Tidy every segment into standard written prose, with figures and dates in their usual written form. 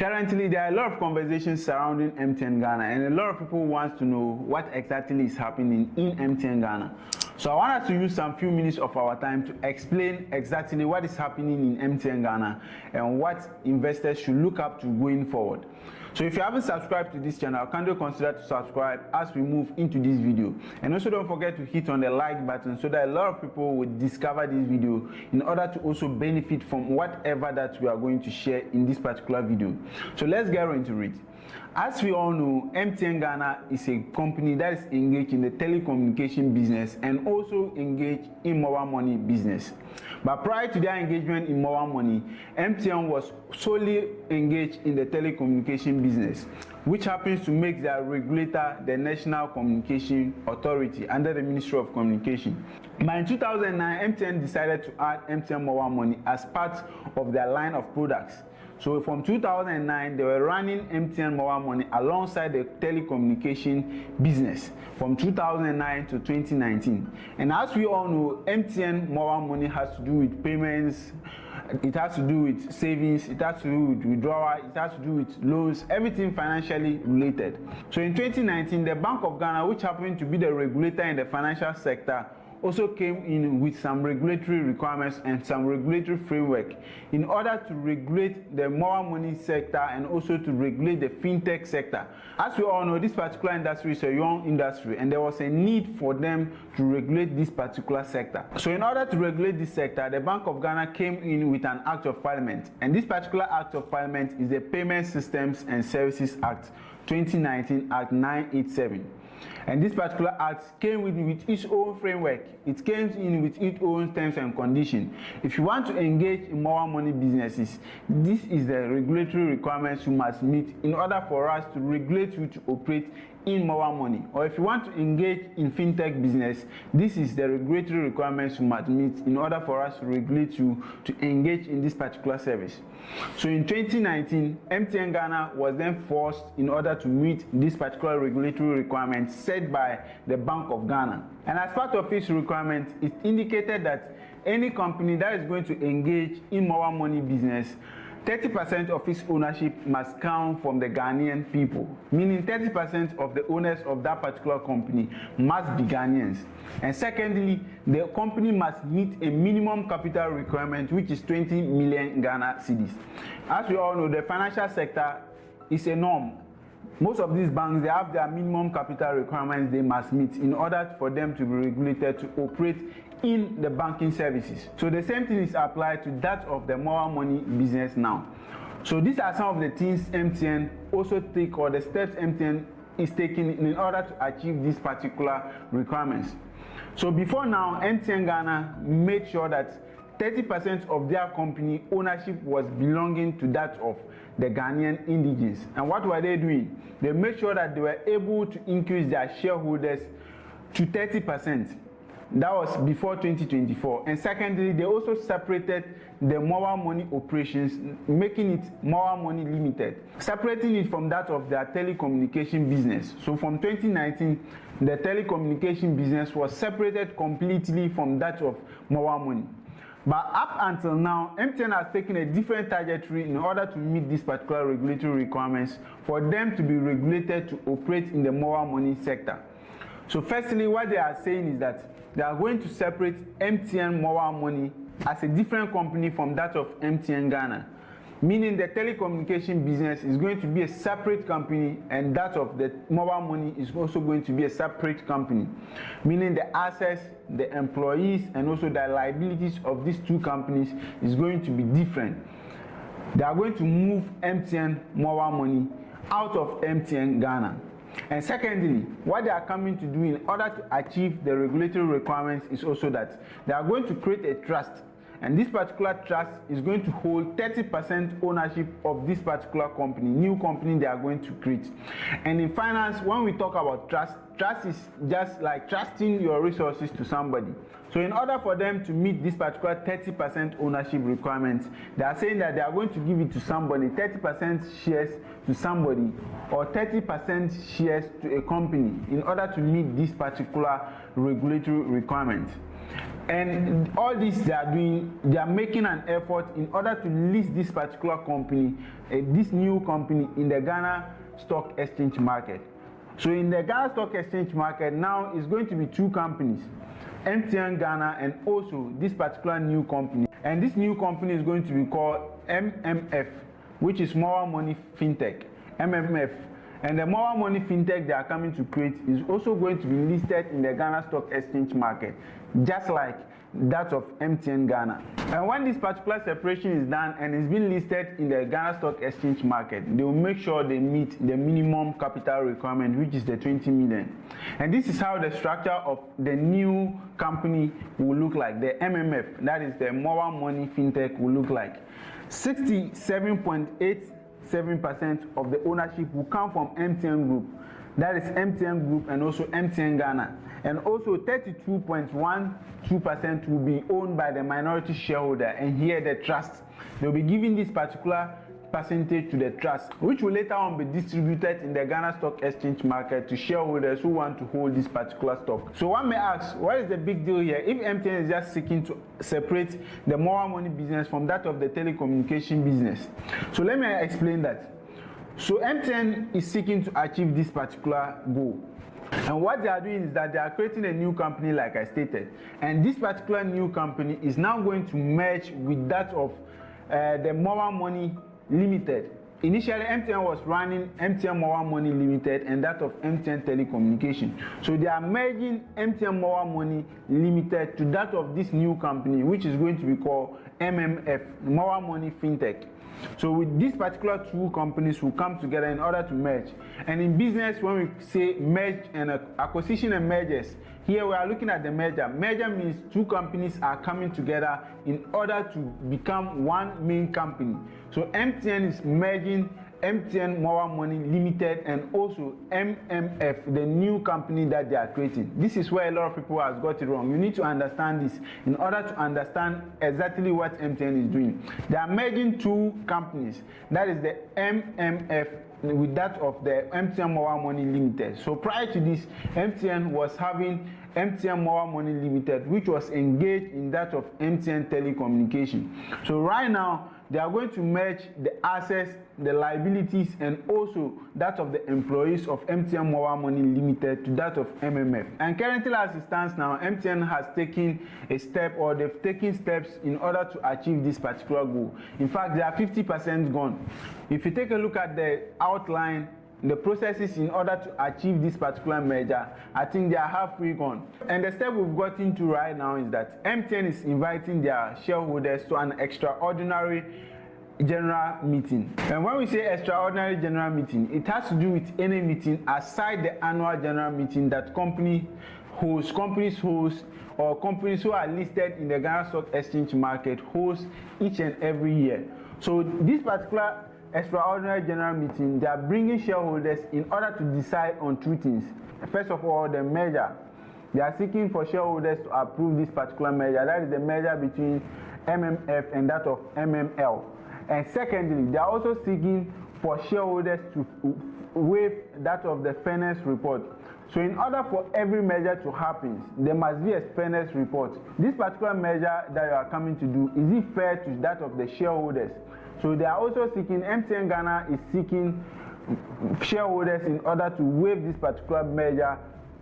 Currently, there are a lot of conversations surrounding MTN Ghana, and a lot of people want to know what exactly is happening in MTN Ghana. So I want us to use some few minutes of our time to explain exactly what is happening in MTN Ghana and what investors should look up to going forward. So if you haven't subscribed to this channel, kindly consider to subscribe as we move into this video. And also don't forget to hit on the like button so that a lot of people will discover this video in order to also benefit from whatever that we are going to share in this particular video. So let's get into it. As we all know, MTN Ghana is a company that is engaged in the telecommunication business and also engaged in mobile money business. But prior to their engagement in mobile money, MTN was solely engaged in the telecommunication business, which happens to make their regulator the National Communication Authority under the Ministry of Communication. But in 2009, MTN decided to add MTN Mobile Money as part of their line of products. So from 2009, they were running MTN Mobile Money alongside the telecommunication business from 2009 to 2019. And as we all know, MTN Mobile Money has to do with payments, it has to do with savings, it has to do with withdrawal, it has to do with loans, everything financially related. So in 2019, the Bank of Ghana, which happened to be the regulator in the financial sector, also came in with some regulatory requirements and some regulatory framework in order to regulate the mobile money sector and also to regulate the fintech sector. As we all know, this particular industry is a young industry and there was a need for them to regulate this particular sector. So in order to regulate this sector, the Bank of Ghana came in with an Act of Parliament, and this particular Act of Parliament is the Payment Systems and Services Act 2019 Act 987. And this particular act came with its own framework. It came in with its own terms and conditions. If you want to engage in mobile money businesses, this is the regulatory requirements you must meet in order for us to regulate you to operate in mobile money. Or if you want to engage in fintech business, this is the regulatory requirements you must meet in order for us to regulate you to engage in this particular service. So in 2019, MTN Ghana was then forced in order to meet this particular regulatory requirement set by the Bank of Ghana. And as part of its requirement, it indicated that any company that is going to engage in mobile money business, 30% of its ownership must come from the Ghanaian people, meaning 30% of the owners of that particular company must be Ghanaians. And secondly, the company must meet a minimum capital requirement, which is 20 million Ghana cedis. As we all know, the financial sector is a norm. Most of these banks, they have their minimum capital requirements they must meet in order for them to be regulated to operate in the banking services. So the same thing is applied to that of the mobile money business now. So these are some of the things MTN also take, or the steps MTN is taking in order to achieve these particular requirements. So before now, MTN Ghana made sure that 30% of their company ownership was belonging to that of the Ghanaian indigenes. And what were they doing? They made sure that they were able to increase their shareholders to 30%. That was before 2024. And secondly, they also separated the mobile money operations, making it mobile money limited, separating it from that of their telecommunication business. So from 2019, the telecommunication business was separated completely from that of mobile money. But up until now, MTN has taken a different trajectory in order to meet these particular regulatory requirements for them to be regulated to operate in the mobile money sector. So firstly, what they are saying is that they are going to separate MTN Mobile Money as a different company from that of MTN Ghana, meaning the telecommunication business is going to be a separate company and that of the mobile money is also going to be a separate company, meaning the assets, the employees, and also the liabilities of these two companies is going to be different. They are going to move MTN Mobile Money out of MTN Ghana. And secondly, what they are coming to do in order to achieve the regulatory requirements is also that they are going to create a trust, and this particular trust is going to hold 30% ownership of this particular company, new company they are going to create. And in finance, when we talk about trust, trust is just like trusting your resources to somebody. So in order for them to meet this particular 30% ownership requirement, they are saying that they are going to give it to somebody, 30% shares to somebody, or 30% shares to a company in order to meet this particular regulatory requirement. And all this they are doing, they are making an effort in order to list this particular company, this new company in the Ghana Stock Exchange market. So in the Ghana Stock Exchange market now is going to be two companies, MTN Ghana and also this particular new company. And this new company is going to be called MMF, which is Mobile Money Fintech, MMF. And the mobile money fintech they are coming to create is also going to be listed in the Ghana Stock Exchange market, just like that of MTN Ghana. And when this particular separation is done and it's been listed in the Ghana Stock Exchange market, they will make sure they meet the minimum capital requirement, which is the 20 million. And this is how the structure of the new company will look like. The MMF, that is the mobile money fintech, will look like 67.87% of the ownership will come from MTN Group, that is MTN Group and also MTN Ghana, and also 32.12% will be owned by the minority shareholder, and here the trust. They'll be giving this particular percentage to the trust, which will later on be distributed in the Ghana Stock Exchange market to shareholders who want to hold this particular stock. So one may ask, what is the big deal here if MTN is just seeking to separate the mobile money business from that of the telecommunication business? So let me explain that. So MTN is seeking to achieve this particular goal. And what they are doing is that they are creating a new company, like I stated. And this particular new company is now going to merge with that of the Mobile Money Limited. Initially, MTN was running MTN Mobile Money Limited and that of MTN Telecommunication. So they are merging MTN Mobile Money Limited to that of this new company, which is going to be called MMF, Mobile Money Fintech. So with these particular two companies will come together in order to merge. And in business, when we say merge and acquisition and mergers, here we are looking at the merger. Merger means two companies are coming together in order to become one main company. So MTN is merging MTN Mobile Money Limited and also MMF, the new company that they are creating. This is where a lot of people have got it wrong. You need to understand this in order to understand exactly what MTN is doing. They are merging two companies, that is the MMF with that of the MTN Mobile Money Limited. So prior to this, MTN was having MTN Mobile Money Limited, which was engaged in that of MTN Telecommunication. So right now, they are going to merge the assets, the liabilities, and also that of the employees of MTN Mobile Money Limited to that of MMF. And currently, as it stands now, MTN has taken a step, or they've taken steps in order to achieve this particular goal. In fact, they are 50% gone. If you take a look at the outline, the processes in order to achieve this particular merger, I think they are halfway gone. And the step we've got into right now is that MTN is inviting their shareholders to an extraordinary general meeting. And when we say extraordinary general meeting, it has to do with any meeting aside the annual general meeting that companies host, or companies who are listed in the Ghana Stock Exchange market host each and every year. So this particular extraordinary general meeting, they are bringing shareholders in order to decide on two things. First of all, the merger. They are seeking for shareholders to approve this particular merger. That is the merger between MMF and that of MML. And secondly, they are also seeking for shareholders to waive that of the fairness report. So in order for every merger to happen, there must be a fairness report. This particular merger that you are coming to do, is it fair to that of the shareholders? So they are also seeking, MTN Ghana is seeking shareholders in order to waive this particular merger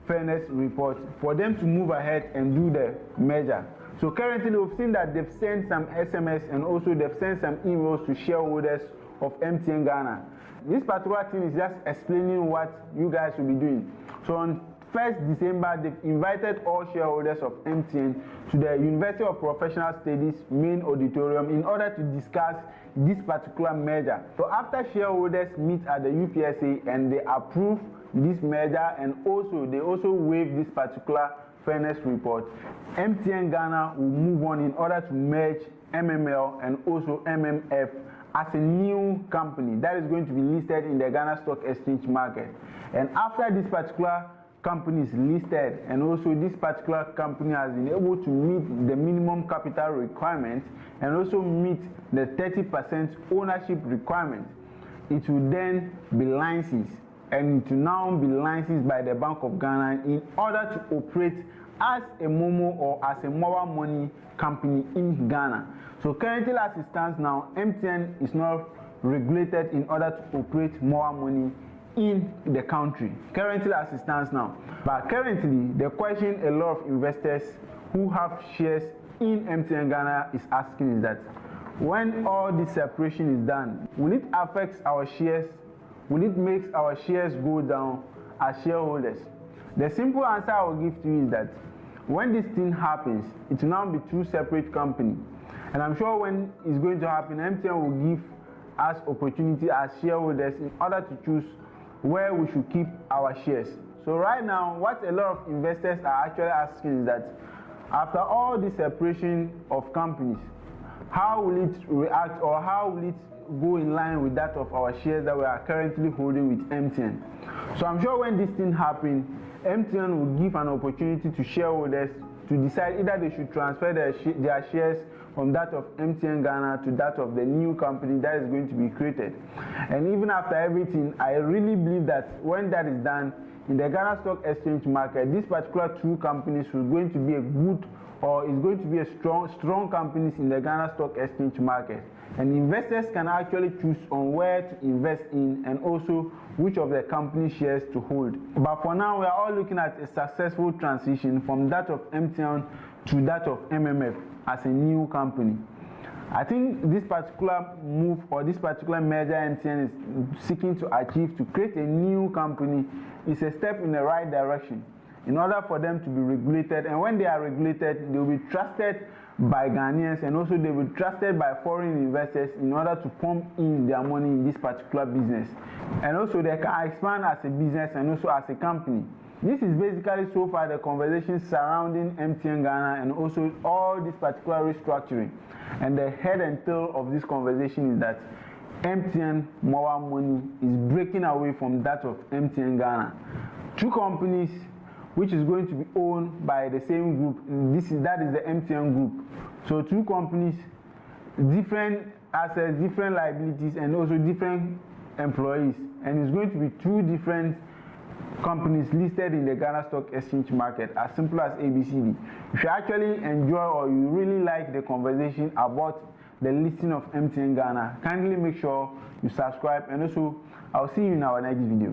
fairness report for them to move ahead and do the merger. So currently we've seen that they've sent some SMS and also they've sent some emails to shareholders of MTN Ghana. This particular thing is just explaining what you guys will be doing. So on 1st December, they've invited all shareholders of MTN to the University of Professional Studies main auditorium in order to discuss this particular merger. So after shareholders meet at the UPSA and they approve this merger and also they also waive this particular fairness report, MTN Ghana will move on in order to merge MML and also MMF as a new company that is going to be listed in the Ghana Stock Exchange market. And after this particular company is listed and also this particular company has been able to meet the minimum capital requirement and also meet the 30% ownership requirement, it will then be licensed, and it will now be licensed by the Bank of Ghana in order to operate as a Momo or as a mobile money company in Ghana. So currently as it stands now, MTN is not regulated in order to operate mobile money in the country. Currently as it stands now. But currently the question a lot of investors who have shares in MTN Ghana is asking is that when all this separation is done, will it affect our shares? Will it make our shares go down as shareholders? The simple answer I will give to you is that when this thing happens, it will now be two separate companies. And I'm sure when it's going to happen, MTN will give us opportunity as shareholders in order to choose where we should keep our shares. So right now, what a lot of investors are actually asking is that after all the separation of companies, how will it react or how will it go in line with that of our shares that we are currently holding with MTN? So I'm sure when this thing happens, MTN will give an opportunity to shareholders to decide either they should transfer their shares from that of MTN Ghana to that of the new company that is going to be created. And even after everything, I really believe that when that is done, in the Ghana Stock Exchange market, these particular two companies are going to be a good or is going to be a strong companies in the Ghana Stock Exchange market. And investors can actually choose on where to invest in and also which of the company shares to hold. But for now, we are all looking at a successful transition from that of MTN to that of MMF as a new company. I think this particular move or this particular merger MTN is seeking to achieve to create a new company is a step in the right direction in order for them to be regulated. And when they are regulated, they will be trusted by Ghanaians and also they will be trusted by foreign investors in order to pump in their money in this particular business. And also they can expand as a business and also as a company. This is basically so far the conversation surrounding MTN Ghana and also all this particular restructuring. And the head and tail of this conversation is that MTN mobile money is breaking away from that of MTN Ghana. Two companies which is going to be owned by the same group. That is the MTN group. So two companies, different assets, different liabilities, and also different employees. And it's going to be two different companies listed in the Ghana Stock Exchange market, as simple as ABCD. If you actually enjoy or you really like the conversation about the listing of MTN Ghana, kindly make sure you subscribe, and also I'll see you in our next video.